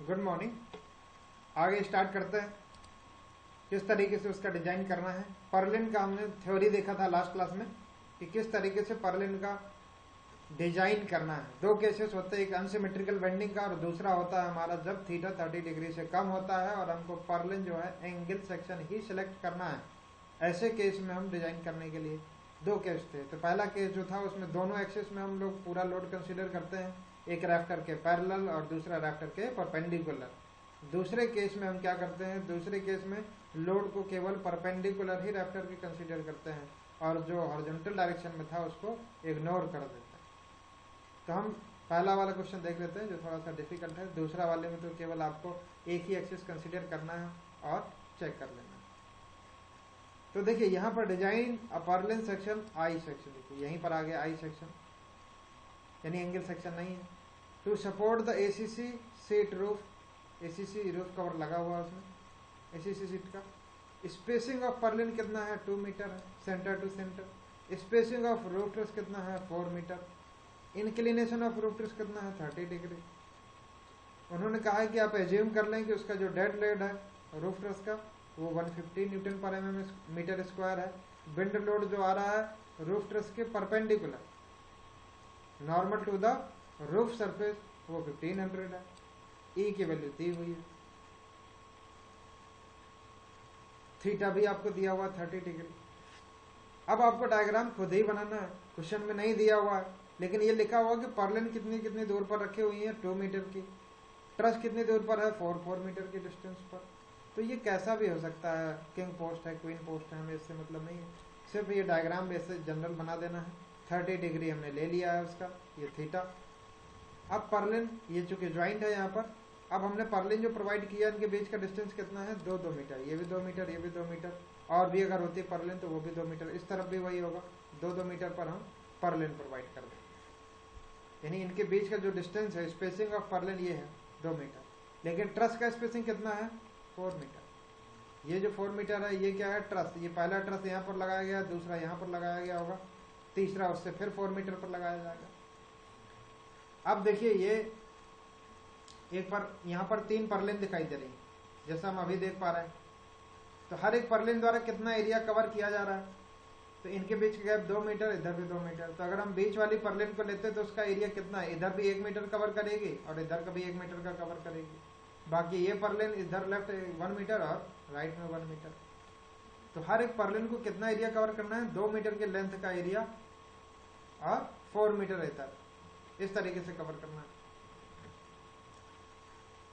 Good morning. आगे start करते हैं किस तरीके से उसका डिजाइन करना है। पर्लिन का हमने थ्योरी देखा था लास्ट क्लास में कि किस तरीके से पर्लिन का डिजाइन करना है। दो केसेस होते हैं, एक अनसिमेट्रिकल बेंडिंग का और दूसरा होता है हमारा जब थीटा 30 डिग्री से कम होता है और हमको पर्लिन जो है एंगल सेक्शन ही सिलेक्ट करना है। ऐसे केस में हम डिजाइन करने के लिए दो केस थे। तो पहला केस जो था उसमें दोनों एक्सिस में हम लोग पूरा लोड कंसीडर करते हैं, एक रैफ्टर के पैरेलल और दूसरा रैफ्टर के परपेंडिकुलर। दूसरे केस में हम क्या करते हैं, दूसरे केस में लोड को केवल परपेंडिकुलर ही रैफ्टर की कंसीडर करते हैं और जो हॉरिजॉन्टल डायरेक्शन में था उसको इग्नोर कर देते हैं। तो हम पहला वाला क्वेश्चन देख लेते हैं जो थोड़ा सा डिफिकल्ट है। दूसरा वाले में तो केवल आपको एक ही एक्सिस कंसीडर करना है और चेक कर लेना है। तो देखिए यहाँ पर design a purlin section I section, देखिए यहीं पर आ गया आई सेक्शन, यानी एंगल सेक्शन नहीं है। To support the ACC sheet roof, ACC roof cover लगा हुआ है उसमें, एसीसी सीट का। स्पेसिंग ऑफ पर्लिन कितना है, 2 मीटर है centre to centre. Spacing of roof truss कितना है, 4 metre. Inclination of roof truss कितना है, 30 डिग्री। उन्होंने कहा है कि आप एज्यूम कर लें कि उसका जो डेड लोड है रूफ ट्रस का वो 150 न्यूटन पर मीटर स्क्वायर है। विंड लोड जो आ रहा है रूफ ट्रस के perpendicular normal to the roof surface वो 1500 है। ई की वैल्यू दी हुई है। थीटा भी आपको दिया हुआ 30 डिग्री। अब आपको डायग्राम खुद ही बनाना है, क्वेश्चन में नहीं दिया हुआ है, लेकिन ये लिखा हुआ कि पर्लिन कितनी कितनी दूर पर रखे हुई है, 2 मीटर की। ट्रस कितनी दूर पर है, 4 मीटर की डिस्टेंस पर। तो ये कैसा भी हो सकता है, किंग पोस्ट है, क्वीन पोस्ट है, हमें इससे मतलब नहीं है। सिर्फ ये डायग्राम बेसिस जनरल बना देना है। 30 डिग्री हमने ले लिया है उसका, ये थीटा। अब पर्लिन ये चूंकि ज्वाइंट है यहाँ पर, अब हमने पर्लिन जो प्रोवाइड किया इनके बीच का डिस्टेंस कितना है, 2 मीटर। ये भी 2 मीटर, ये भी 2 मीटर, और भी अगर होती पर्लिन तो वो भी 2 मीटर। इस तरफ भी वही होगा, 2 मीटर पर हम पर्लिन प्रोवाइड कर दें। यानी इनके बीच का जो डिस्टेंस है, स्पेसिंग ऑफ पर्लिन ये है 2 मीटर। लेकिन ट्रस का स्पेसिंग कितना है, 4 मीटर। ये जो 4 मीटर है ये क्या है, ट्रस। ये पहला ट्रस यहाँ पर लगाया गया, दूसरा यहाँ पर लगाया गया होगा, तीसरा उससे फिर 4 मीटर पर लगाया जाएगा। अब देखिए ये एक पर यहाँ पर 3 पर्लिन दिखाई दे रही है जैसा हम अभी देख पा रहे हैं। तो हर एक पर्लिन द्वारा कितना एरिया कवर किया जा रहा है, तो इनके बीच का गैप 2 मीटर, इधर भी 2 मीटर। तो अगर हम बीच वाली पर्लिन को लेते तो उसका एरिया कितना है, इधर भी 1 मीटर कवर करेगी और इधर का भी 1 मीटर का कवर करेगी। बाकी ये पर्लिन इधर लेफ्ट 1 मीटर और राइट में 1 मीटर। तो हर एक पर्लिन को कितना एरिया कवर करना है, 2 मीटर के लेंथ का एरिया और 4 मीटर इधर, इस तरीके से कवर करना है।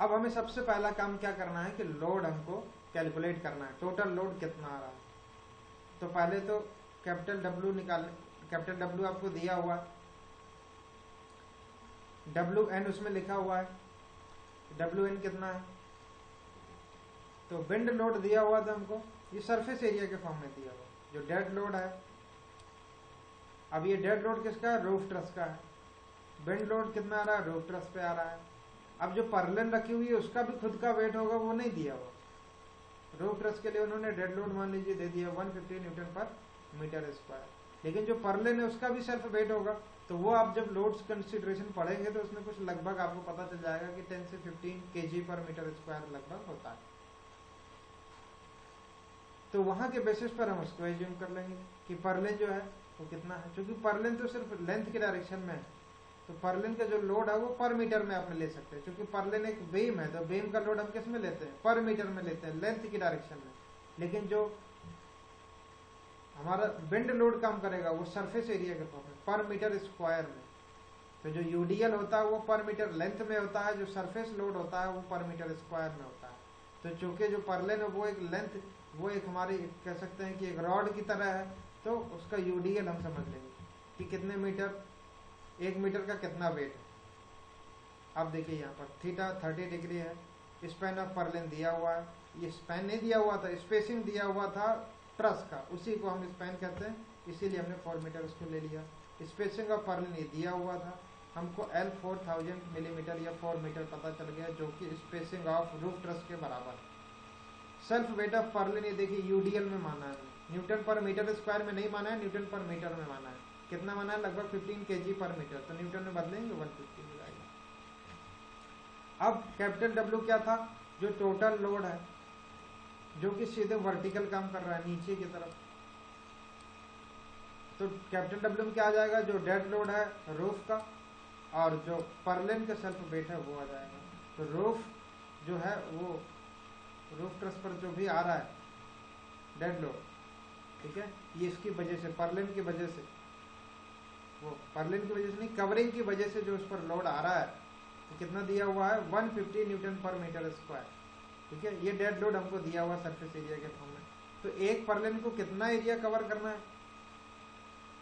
अब हमें सबसे पहला काम क्या करना है कि लोड हमको कैलकुलेट करना है, टोटल लोड कितना आ रहा है। तो पहले तो कैपिटल डब्ल्यू निकालने, कैपिटल डब्ल्यू आपको दिया हुआ है, डब्ल्यू एन उसमें लिखा हुआ है, डब्ल्यू एन कितना है। तो विंड लोड दिया हुआ था हमको, ये सरफेस एरिया के फॉर्म में दिया हुआ। जो डेड लोड है, अब ये डेड लोड किसका है, रूफ ट्रस का है। विंड लोड कितना आ रहा है, रूफ ट्रस पे आ रहा है। अब जो पर्लिन रखी हुई है उसका भी खुद का वेट होगा, वो नहीं दिया हुआ। रूफ ट्रस के लिए उन्होंने डेड लोड मान लीजिए दे दिया 150 न्यूटन पर मीटर स्क्वायर, लेकिन जो पर्लिन है उसका भी सेल्फ वेट होगा। तो वो आप जब लोड्स कंसिडरेशन पढ़ेंगे तो उसमें कुछ लगभग आपको पता चल जाएगा कि 10 से 15 kg पर मीटर स्क्वायर लगभग होता है। तो वहां के बेसिस पर हम उसको एज्यूम कर लेंगे कि पर्लिन जो है वो कितना है। क्योंकि पर्लिन तो सिर्फ लेंथ के डायरेक्शन में है, तो पर्लिन का जो लोड है वो पर मीटर में आप ले सकते हैं। क्योंकि पर्लिन एक बीम है तो बीम का लोड हम किस में लेते हैं, पर मीटर में लेते हैं, लेंथ की डायरेक्शन में। लेकिन जो हमारा विंड लोड काम करेगा वो सरफेस एरिया के फॉर्म में, पर मीटर स्क्वायर में। तो जो यूडीएल होता है वो पर मीटर लेंथ में होता है, जो सरफेस लोड होता है वो पर मीटर स्क्वायर में होता है। तो चूंकि जो पर्लिन है वो एक लेंथ, वो एक हमारी कह सकते हैं कि एक रॉड की तरह है, तो उसका यूडीएल हम समझ लेंगे कि कितने मीटर, 1 मीटर का कितना वेट है। अब देखिए यहाँ पर थीटा 30 डिग्री है, स्पैन ऑफ पर्लिन दिया हुआ है। ये स्पैन नहीं दिया हुआ था, स्पेसिंग दिया हुआ था ट्रस का, उसी को हम स्पैन कहते हैं, इसीलिए हमने 4 मीटर उसको ले लिया। स्पेसिंग ऑफ पर्लिन ये दिया हुआ था हमको, L 4000 मिलीमीटर या 4 मीटर पता चल गया, जो कि स्पेसिंग ऑफ रूफ ट्रस के बराबर है। सेल्फ वेट ऑफ पर्लिन ये देखिए यूडीएल में माना है, न्यूटन पर मीटर स्क्वायर में नहीं माना है, न्यूटन पर मीटर में माना है। कितना माना है, लगभग 15 kg पर मीटर। तो न्यूटन में बदलेंगे 150 हो जाएगा। अब कैपिटल डब्ल्यू क्या था, जो टोटल लोड है, जो कि सीधे वर्टिकल काम कर रहा है नीचे की तरफ। तो कैपिटल डब्ल्यू में क्या आ जाएगा, जो डेड लोड है रूफ का, और जो परलेन का सेल्फ वेट है वो आ जाएगा। तो रूफ जो है वो रूफ ट्रस पर जो भी आ रहा है डेड लोड, ठीक है, ये इसकी वजह से, परलेन की वजह से, वो परलेन की वजह से नहीं, कवरिंग की वजह से जो उस पर लोड आ रहा है, तो कितना दिया हुआ है 150 न्यूटन पर मीटर स्क्वायर। ठीक है, ये डेड लोड हमको दिया हुआ सरफेस एरिया के फॉर्म में। तो एक परलेन को कितना एरिया कवर करना है,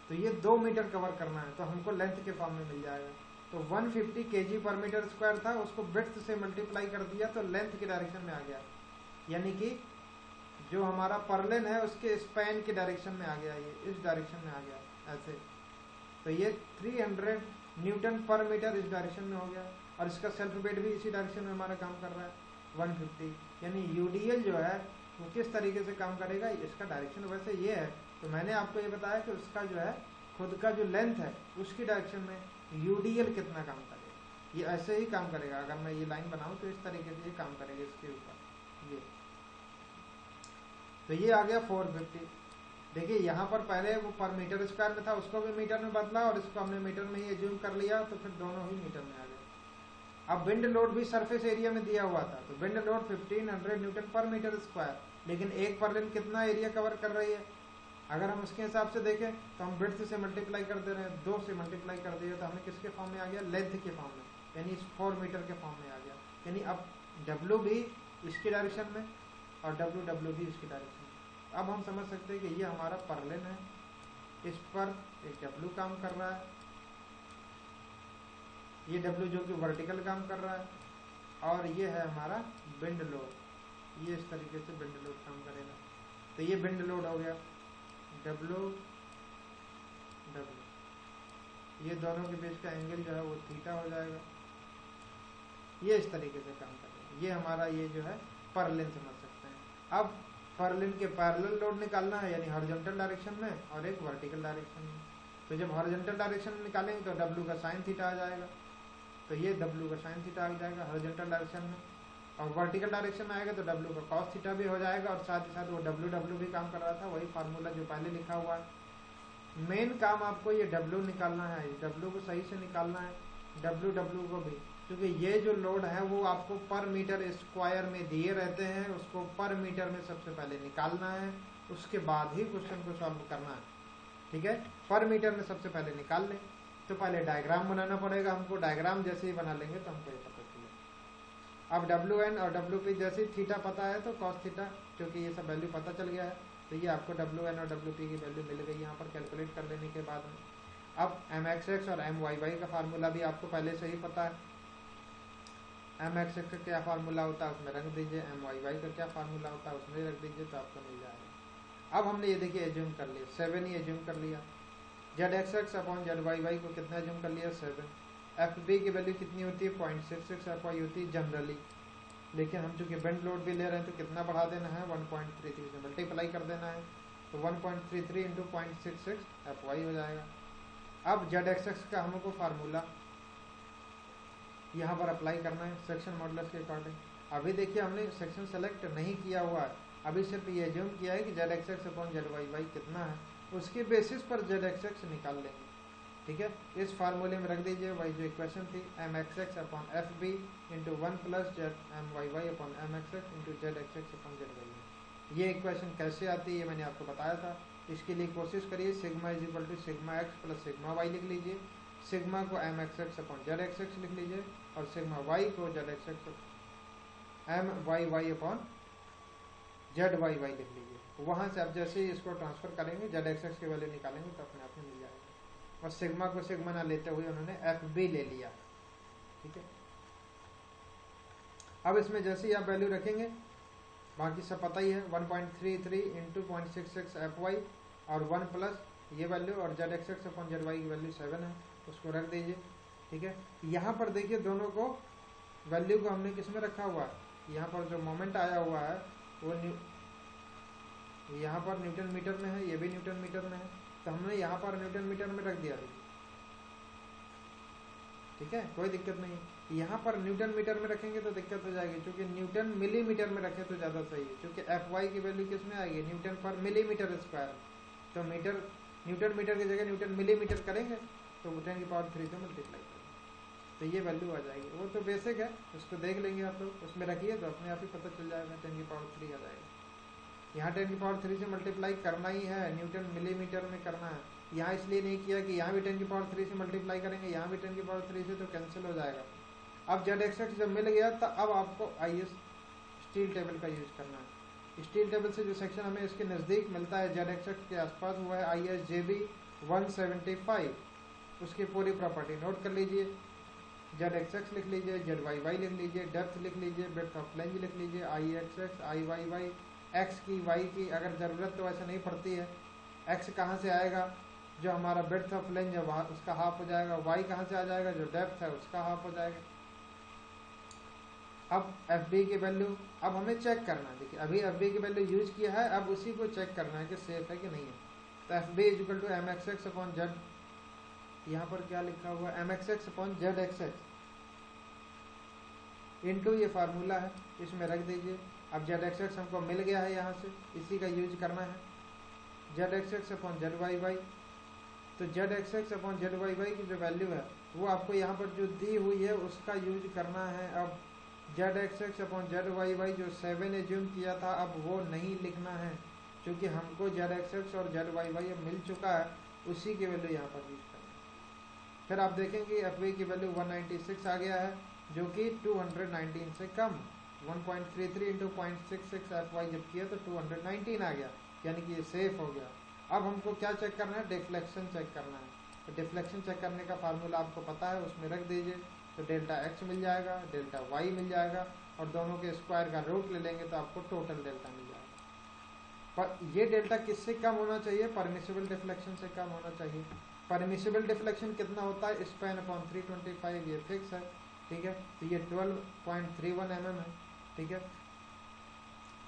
तो ये 2 मीटर कवर करना है, तो हमको लेंथ के फॉर्म में मिल जाएगा। तो 150 kg पर मीटर स्क्वायर था, उसको विड्थ से मल्टीप्लाई कर दिया तो लेंथ के डायरेक्शन में आ गया, यानी कि जो हमारा परलेन है उसके स्पैन के डायरेक्शन में आ गया, ये इस डायरेक्शन में आ गया ऐसे। तो ये 300 न्यूटन पर मीटर इस डायरेक्शन में हो गया, और इसका सेल्फ वेट भी इसी डायरेक्शन में हमारा काम कर रहा है 150। यानी यूडीएल जो है वो किस तरीके से काम करेगा, इसका डायरेक्शन वैसे ये है। तो मैंने आपको ये बताया कि उसका जो है खुद का जो लेंथ है उसकी डायरेक्शन में यूडीएल कितना काम करेगा, ये ऐसे ही काम करेगा। अगर मैं ये लाइन बनाऊं तो इस तरीके से ये काम करेगा इसके ऊपर ये। तो ये आ गया 450। देखिए यहाँ पर पहले वो पर मीटर स्क्वायर में था, उसको भी मीटर में बदला, और इसको हमने मीटर में ही एज्यूम कर लिया, तो फिर दोनों ही मीटर में आ गए। अब विंड लोड भी सरफेस एरिया में दिया हुआ था, तो विंड लोड 1500 न्यूटन पर मीटर स्क्वायर, लेकिन एक परलेन कितना एरिया कवर कर रही है, अगर हम उसके हिसाब से देखें तो हम विड्थ से मल्टीप्लाई कर दे रहे हैं, 2 से मल्टीप्लाई कर दिया, तो हमें किसके फॉर्म में आ गया, लेंथ के फॉर्म में, यानी 4 मीटर के फॉर्म में आ गया। यानी अब डब्ल्यू भी इसकी डायरेक्शन में और डब्ल्यू भी इसकी डायरेक्शन में। अब हम समझ सकते हैं कि ये हमारा परलेन है, इस पर एक डब्ल्यू काम कर रहा है, ये डब्ल्यू जो कि वर्टिकल काम कर रहा है, और ये है हमारा विंड लोड, ये इस तरीके से विंड लोड काम करेगा। तो ये विंड लोड हो गया डब्ल्यू, ये दोनों के बीच का एंगल जो है वो थीटा हो जाएगा, ये इस तरीके से काम करेगा। ये हमारा ये जो है परलेन समझ सकते हैं। अब परलेन के पैरेलल लोड निकालना है, यानी हॉरिजॉन्टल डायरेक्शन में और एक वर्टिकल डायरेक्शन में। तो जब हॉरिजॉन्टल डायरेक्शन में निकालेंगे तो डब्ल्यू का साइन थीटा आ जाएगा, तो ये डब्ल्यू का साइन थीटा आ जाएगा हॉरिजॉन्टल डायरेक्शन में, और वर्टिकल डायरेक्शन में आएगा तो डब्ल्यू का कॉस थीटा भी हो जाएगा, और साथ ही साथ वो डब्ल्यू भी काम कर रहा था, वही फार्मूला जो पहले लिखा हुआ है। मेन काम आपको ये डब्ल्यू निकालना है, डब्ल्यू को सही से निकालना है, डब्ल्यू को भी, क्योंकि ये जो लोड है वो आपको पर मीटर स्क्वायर में दिए रहते हैं, उसको पर मीटर में सबसे पहले निकालना है, उसके बाद ही क्वेश्चन को सॉल्व करना है। ठीक है, पर मीटर में सबसे पहले निकाल लें, तो पहले डायग्राम बनाना पड़ेगा हमको, डायग्राम जैसे ही बना लेंगे तो हमको ये पता चलेगा। अब डब्ल्यू एन और डब्ल्यू पी जैसे ही थीटा पता है तो कॉस थीटा, क्योंकि ये सब वैल्यू पता चल गया है, तो ये आपको डब्ल्यू एन और डब्ल्यू पी की वैल्यू मिल गई यहाँ पर कैलकुलेट कर लेने के बाद में। अब एम एक्स एक्स और एम वाई वाई का फार्मूला भी आपको पहले से ही पता है, एम एक्स एक्स का क्या फार्मूला होता है उसमें रख दीजिए, एम वाई वाई का क्या फार्मूला होता है उसमें रख दीजिए, तो आपको मिल जाएगा। अब हमने ये देखिए एज्यूम कर लिया, 7 ही एज्यूम कर लिया, Z X X upon Z Y Y को कितना एज्यूम कर लिया 7, एफ बी की वैल्यू कितनी होती है 0.66 एफ वाई होती है जनरली, लेकिन हम चूंकि बेंड लोड भी ले रहे हैं तो कितना बढ़ा देना है 1.33 से मल्टीप्लाई कर देना है, तो 1.33 इंटू 0.66 एफ वाई हो जाएगा। अब जेड एक्स एक्स का हमको फार्मूला यहाँ पर अप्लाई करना है सेक्शन मॉडुलस के अकॉर्डिंग। अभी देखिए हमने सेक्शन सेलेक्ट नहीं किया हुआ है, अभी सिर्फ ये एज्यूम किया है कि Z X X upon Z Y Y कितना है, उसके बेसिस पर जेड एक्स एक्स निकाल लेंगे। ठीक है, इस फार्मूले में रख दीजिए वही जो इक्वेशन थी, M X X upon F B into 1 plus Z M Y Y upon M X X into Z X X upon Z Y Y. ये इक्वेशन कैसे आती है ये मैंने आपको बताया था, इसके लिए कोशिश करिए sigma is equal to sigma X plus sigma Y लिख लीजिए, सिग्मा को M X X upon Z X X लिख लीजिए, और सिग्मा वाई को Z X X M Y Y upon Z Y Y लिख लीजिए। वहाँ से आप जैसे ही इसको ट्रांसफर करेंगे जेड एक्स एक्स की वैल्यू निकालेंगे तो अपने आप में मिल जाएगा। और सिग्मा को सिग्मा ना लेते हुए उन्होंने एफ बी ले लिया। ठीक है, अब इसमें जैसे ही आप वैल्यू रखेंगे, बाकी सब पता ही है, 1.33 इंटू 0.66 एफ वाई और 1 प्लस ये वैल्यू, और Z X X upon Z Y की वैल्यू 7 है, उसको रख दीजिए। ठीक है, यहाँ पर देखिए दोनों को वैल्यू को हमने किस में रखा हुआ है, यहाँ पर जो मोमेंट आया हुआ है वो यहाँ पर न्यूटन मीटर में है, ये भी न्यूटन मीटर में है, तो हमने यहाँ पर न्यूटन मीटर में रख दिया। ठीक है, कोई दिक्कत नहीं। यहाँ पर न्यूटन मीटर में रखेंगे तो दिक्कत हो जाएगी, क्योंकि न्यूटन मिलीमीटर में रखें तो ज़्यादा सही है, क्योंकि एफ वाई की वैल्यू किस में आएगी, न्यूटन पर मिलीमीटर स्क्वायर। तो मीटर न्यूटन मीटर की जगह न्यूटन मिलीमीटर करेंगे तो 10⁻³ से मल्टीप्लाई करेंगे तो ये वैल्यू आ जाएगी। वो तो बेसिक है, उसको देख लेंगे आप लोग, उसमें रखिए तो अपने आप ही पता चल जाएगा, 10⁻³ आ जाएगा। यहाँ 10⁻³ से मल्टीप्लाई करना ही है, न्यूटन मिलीमीटर में करना है। यहाँ इसलिए नहीं किया कि यहाँ भी 10⁻³ से मल्टीप्लाई करेंगे, यहाँ भी 10⁻³ से, तो कैंसिल हो जाएगा। अब ZXX जब मिल गया तो अब आपको IS स्टील टेबल का यूज करना है। स्टील टेबल से जो सेक्शन हमें इसके नज़दीक मिलता है ZXX के आसपास, वो है ISJB 175। उसकी पूरी प्रॉपर्टी नोट कर लीजिए, ZXX लिख लीजिए, ZYY लिख लीजिए, डेप्थ लिख लीजिए, ब्रेड्थ ऑफ फ्लैंज लिख लीजिए, IXX IYY, X की Y की अगर ज़रूरत तो ऐसे नहीं पड़ती है। X कहाँ से आएगा, जो हमारा ब्रेड्थ ऑफ फ्लैंज है वहाँ उसका हाफ हो जाएगा। Y कहाँ से आ जाएगा, जो डेप्थ है उसका हाफ हो जाएगा। अब FB की वैल्यू अब हमें चेक करना है। देखिए अभी FB की वैल्यू यूज किया है, अब उसी को चेक करना है कि सेफ है कि नहीं है। तो FB = MXX/Z, यहाँ पर क्या लिखा हुआ है, MXX/ZXX इनटू ये फार्मूला है, इसमें रख दीजिए। अब ZXX हमको मिल गया है, यहाँ से इसी का यूज करना है। ZXX/ZYY, तो ZXX/ZYY की जो वैल्यू है वो आपको यहाँ पर जो दी हुई है उसका यूज करना है। अब ZXX/ZYY जो 7 एज्यूम किया था अब वो नहीं लिखना है, क्योंकि हमको ZXX और ZYY अब मिल चुका है, उसी की वैल्यू यहाँ पर यूज करना है। फिर आप देखेंगे FB की वैल्यू 196 आ गया है, जो कि 219 से कम। 1.33 × 0.66 FY जब किया तो 219 आ गया, यानी कि ये सेफ हो गया। अब हमको क्या चेक करना है, डिफ्लेक्शन चेक करना है। तो डिफ्लेक्शन चेक करने का फार्मूला आपको पता है, उसमें रख दीजिए। तो ΔX मिल जाएगा, ΔY मिल जाएगा, और दोनों के स्क्वायर का रूट ले लेंगे तो आपको टोटल डेल्टा मिल जाएगा। पर ये डेल्टा किससे कम होना चाहिए, परमिसिबल डिफ्लेक्शन से कम होना चाहिए। परमिसिबल डिफ्लेक्शन कितना होता है, SPAN/325, ये फिक्स है, ठीक है। तो ये 12.31 mm है, ठीक है।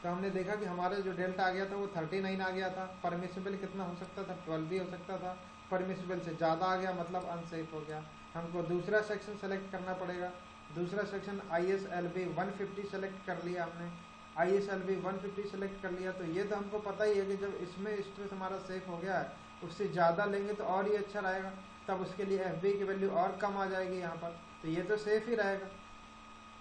तो हमने देखा कि हमारा जो डेल्टा आ गया था वो 39 आ गया था। परमिसिबल कितना हो सकता था, 12 भी हो सकता था। परमिसिबल से ज़्यादा आ गया मतलब अनसेफ हो गया। हमको दूसरा सेक्शन सेलेक्ट करना पड़ेगा। दूसरा सेक्शन ISLB 150 सेलेक्ट कर लिया हमने। ISLB 150 सेलेक्ट कर लिया, तो ये तो हमको पता ही है कि जब इसमें स्ट्रेस हमारा सेफ हो गया है, उससे ज़्यादा लेंगे तो और ही अच्छा रहेगा। तब उसके लिए FB की वैल्यू और कम आ जाएगी यहाँ पर, तो ये तो सेफ ही रहेगा।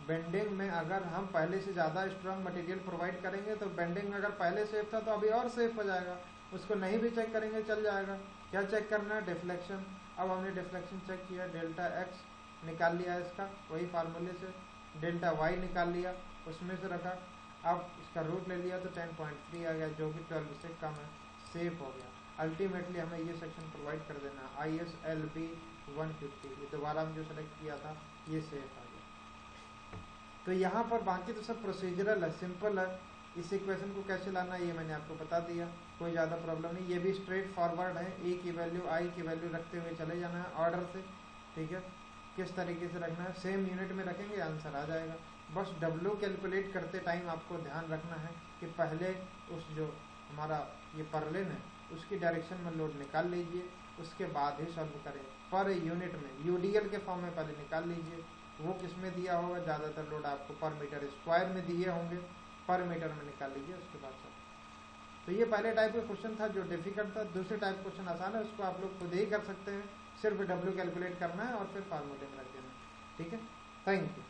बेंडिंग में अगर हम पहले से ज़्यादा स्ट्रॉन्ग मटेरियल प्रोवाइड करेंगे तो बेंडिंग में अगर पहले सेफ था तो अभी और सेफ हो जाएगा। उसको नहीं भी चेक करेंगे चल जाएगा। क्या चेक करना है, डिफ्लेक्शन। अब हमने डिफ्लेक्शन चेक किया, ΔX निकाल लिया इसका, वही फार्मूले से। ΔY निकाल लिया, उसमें से रखा। अब इसका रूट ले लिया तो 10.3 आ गया, जो कि 12 से कम है, सेफ हो गया। अल्टीमेटली हमें ये सेक्शन प्रोवाइड कर देना, ISLB 150, ये दोबारा हम जो सेलेक्ट किया था ये सेफ आ गया। तो यहाँ पर बाकी तो सब प्रोसीजरल है, सिंपल है। इस इक्वेशन को कैसे लाना है ये मैंने आपको बता दिया, कोई ज़्यादा प्रॉब्लम नहीं। ये भी स्ट्रेट फॉरवर्ड है, E की वैल्यू I की वैल्यू रखते हुए चले जाना है ऑर्डर से, ठीक है। किस तरीके से रखना है, सेम यूनिट में रखेंगे आंसर आ जाएगा। बस W कैलकुलेट करते टाइम आपको ध्यान रखना है कि पहले उस जो हमारा ये परलिन है उसकी डायरेक्शन में लोड निकाल लीजिए, उसके बाद ही सॉल्व करें। पर यूनिट में UDL के फॉर्म में पहले निकाल लीजिए, वो किस में दिया होगा, ज़्यादातर लोड आपको पर मीटर स्क्वायर में दिए होंगे, पर मीटर में निकाल लीजिए, उसके बाद सब। तो ये पहले टाइप का क्वेश्चन था जो डिफिकल्ट था। दूसरे टाइप क्वेश्चन आसान है, उसको आप लोग खुद ही कर सकते हैं, सिर्फ W कैलकुलेट करना है और फिर फार्मूले में रख देना, ठीक है। Thank you.